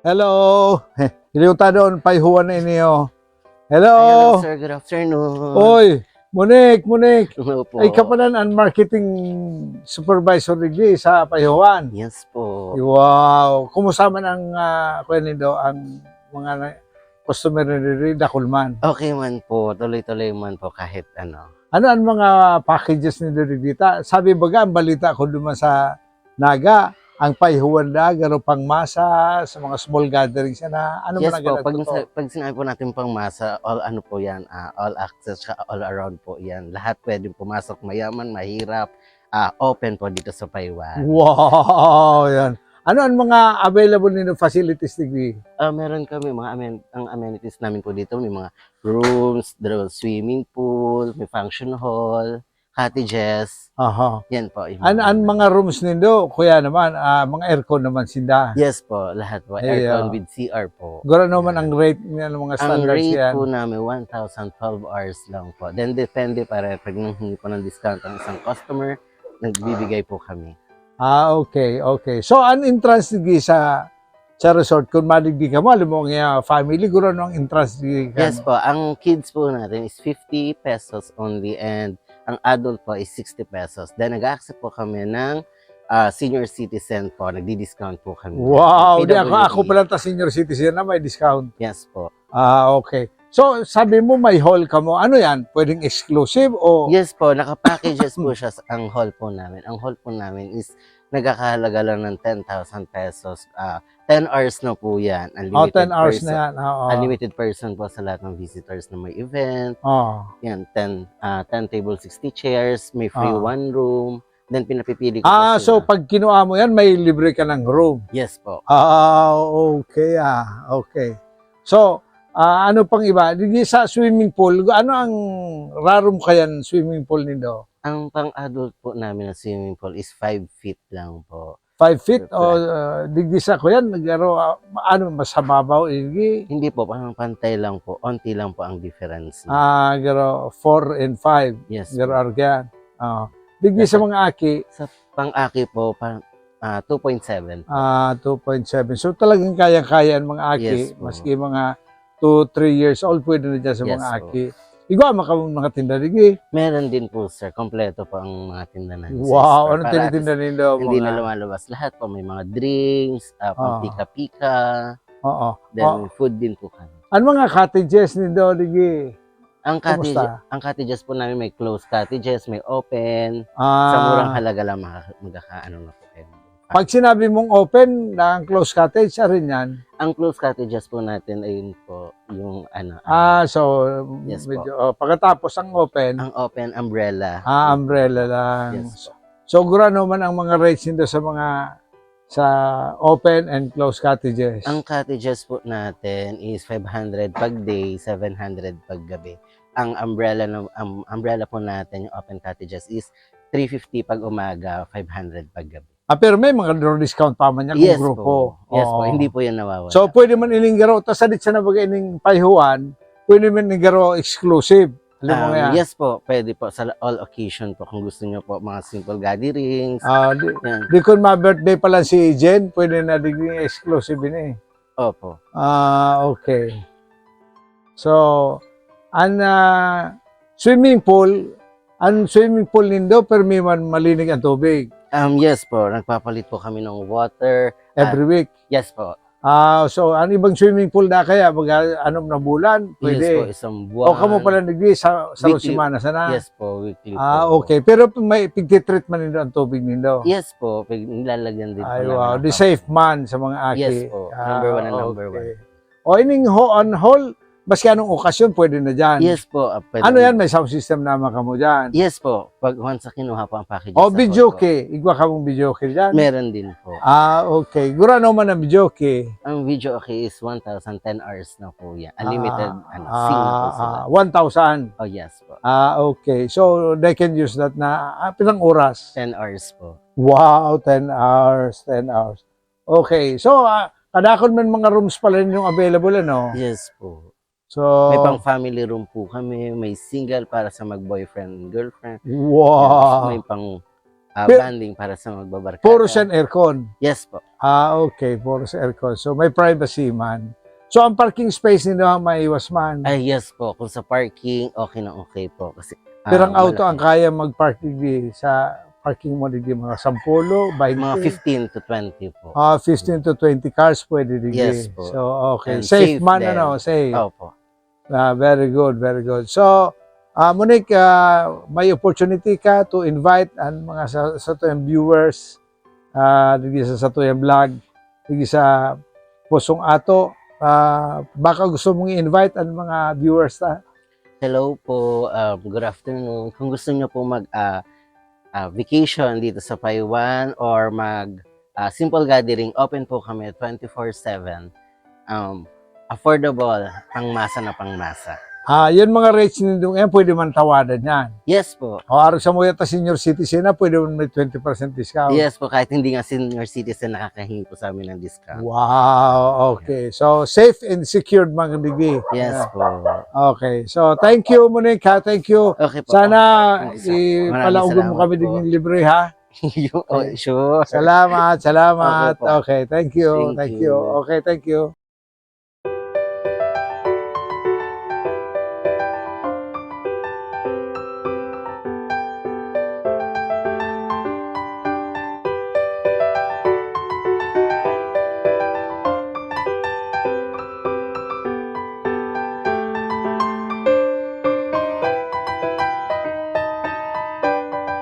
Hello. Hiliuta doon, paihuan na inyo. Hello. Hello, sir. Good afternoon. Oy, Munik. Hello po. Ay, kapanan ang marketing supervisor digdi sa paihuan. Yes po. Wow. Kumusta man ang nindo ang mga customer ni Dakulman? Okay man po. Tuloy-tuloy man po kahit ano. Ano ang mga packages nindo digdi? Sabi baga ang balita ko duman sa Naga, ang paihuan na, garo pang masa, sa mga small gatherings na, ano Yes man ang po. ganag Pag sinabi po natin pang masa, all ano po yan, all access, all around po yan. Lahat pwedeng pumasok, mayaman, mahirap, open po dito sa Paiwan. Wow, yan. Ano ang mga available nino facilities digdi? Meron kami ang amenities namin po dito, may mga rooms, swimming pool, may function hall, cottages. Aha. Yan po. Ano ang mga rooms nindo? Kuya naman, mga aircon naman sinda. Yes po, lahat po. Aircon with CR po. Gura naman ang rate niya ng mga Ang standards rate yan. po namin, 1,012 hours lang po. Then depende pa rin, pag nanghingi po ng discount ang isang customer, nagbibigay po kami. Okay. So, ang entrance digdi sa resort, kung maligdi ka mo, alam mo nga family, gura no ang entrance digdi ka. Yes po, ang kids po natin is 50 pesos only and ang adult po is 60 pesos. Then nag-accept po kami ng senior citizen po, nagdi-discount po kami. Wow, di PWD. ako pala ta senior citizen na may discount. Yes po. Okay. So, sabi mo may hall ka mo. Ano yan? Pwedeng exclusive o? Yes po, naka-packages po siya ang hall po namin. Ang hall po namin is nagkakahalaga lang ng 10,000 pesos. 10 hours na po yan. 10 hours na yan. Unlimited person po sa lahat ng visitors na may event. Yan, 10 table, 60 chairs, may free one room. Then pinapipili ko po So sila. pag kinuha mo yan, may libre ka ng room. Yes po. Okay. Okay. So, ano pang iba? Di sa swimming pool, ano ang rarom kayan swimming pool nindo? Ang pang-adult po namin na swimming pool is 5 feet lang po. 5 feet o digdi sa ko yan, nagaro ano mas mababaw Hindi po, parang pantay lang po. Onti lang po ang difference. garo 4 and 5. Yes. Garo argan. Digdi sa mga aki, Sa pang-aki po, parang 2.7. 2.7. So talagang kaya-kaya ang mga aki, Yes po. maski mga 2-3 years old pwede na dyan sa Yes mga po. aki. Igwa mga tinda digi. Meron din po, sir. Kompleto po ang mga tinda namin. sa Wow, store. anong Para tinitinda nindo? hindi na lumalabas. Lahat po, may mga drinks, pang pika-pika, Oo. then may food din po kami. Ano mga cottages nindo digi? Kumusta? Ang cottages po namin, may closed cottages, may open. Sa murang halaga lang magkakaano na po kayo. Pag sinabi mong open na ang closed cottage, rin yan. Ang closed cottages po natin, ayun po, yung ano. So, Yes medyo, pagkatapos ang open, Ang open umbrella. umbrella lang. Yes po. So, gurano man ang mga rates nito sa open and closed cottages. Ang cottages po natin is 500 pag day, 700 pag gabi. Ang umbrella po natin, yung open cottages is 350 pag umaga, 500 pag gabi. Pero may mga discount pa man yan kung Yes grupo. po. Yes po, Oo. hindi po yan nawawala. So, pwede man ininggaro. Tapos sa na bagay ining paihuan, pwede man ininggaro exclusive. Alam mo nga. Yes po, pwede po sa all occasion po kung gusto niyo po mga simple gatherings. Yan. Di kun ma-birthday pa lang si Jen, pwede na diging exclusive ini. Opo. Okay. So, swimming pool nindo, pero may man malinig ang tubig. Yes po, nagpapalit po kami ng water. Every week. Yes po. So, ang ibang swimming pool na kaya, na bulan, Yes po, pwede. isang buwan. O kamo pala nagdi sa Weekly. Rosimana sana. Yes po, weekly po. Okay. Pero may pigti-treatment nindo ang tubig nindo. Yes po, nilalagyan din po Ay, namin wow. ng The safe man sa mga aki. Yes po. Number one and number one. O, ining on hall, maski anong okasyon, pwede na dyan. Yes po. Pwede. Ano yan? May sound system naman ka mo dyan. Yes po. Pag once na kinuha po ang package. O, videoke. Igwa ka mong videoke dyan. Meron din po. Okay. Gurano man ang videoke. Ang video okay is 1,010 hours na po yan. Unlimited scene na po sila. 1,000. Oh yes po. Okay. So, they can use that na, pinang oras? 10 hours po. Wow, 10 hours. Okay. So, kadakon man mga rooms pala yung available, ano? Yes po. So, May pang family room po kami. May single para sa mag-boyfriend, girlfriend. wow. May pang Pero- banding para sa magbabarkada. Puro siya aircon. Yes po. Okay, puro sa aircon. So, may privacy man. So, ang parking space nito ang maiwas man. Ay, yes po. Kung sa parking, okay na okay po. Kasi, Pero ang auto ang malaki. kaya mag-parking sa parking mo di mga 10, 20, Mga 15 to 20 po. 15 to 20 cars pwede di. Yes po. So, okay. And Safe man, din. safe. Opo. Very good, very good. So, Monique, may opportunity ka to invite ang mga sa tuyang viewers, digi sa tuyang vlog, digi sa Pusong Ato. Baka gusto mong i-invite ang mga viewers ta. Hello po. Good afternoon. Kung gusto niyo po mag vacation dito sa Paiwan or mag simple gathering, open po kami 24/7. Affordable, pangmasa na pangmasa. Yun mga rates nito ngayon, pwede man tawadan yan. Yes po. O araw sa mo yata senior citizen na, pwede man may 20% discount. Yes po, kahit hindi nga senior citizen, nakakahingi po sa amin ng discount. Wow, okay. So, safe and secured mga digi. Yes po. Okay. So, thank you, Monique, ha? Thank you. Okay po. Sana Maraming ipalaugan mo salamat kami po. diging libre, ha? Sure. Salamat, salamat. Okay po. Okay, thank you. Thank Thank you. you. Okay, thank you.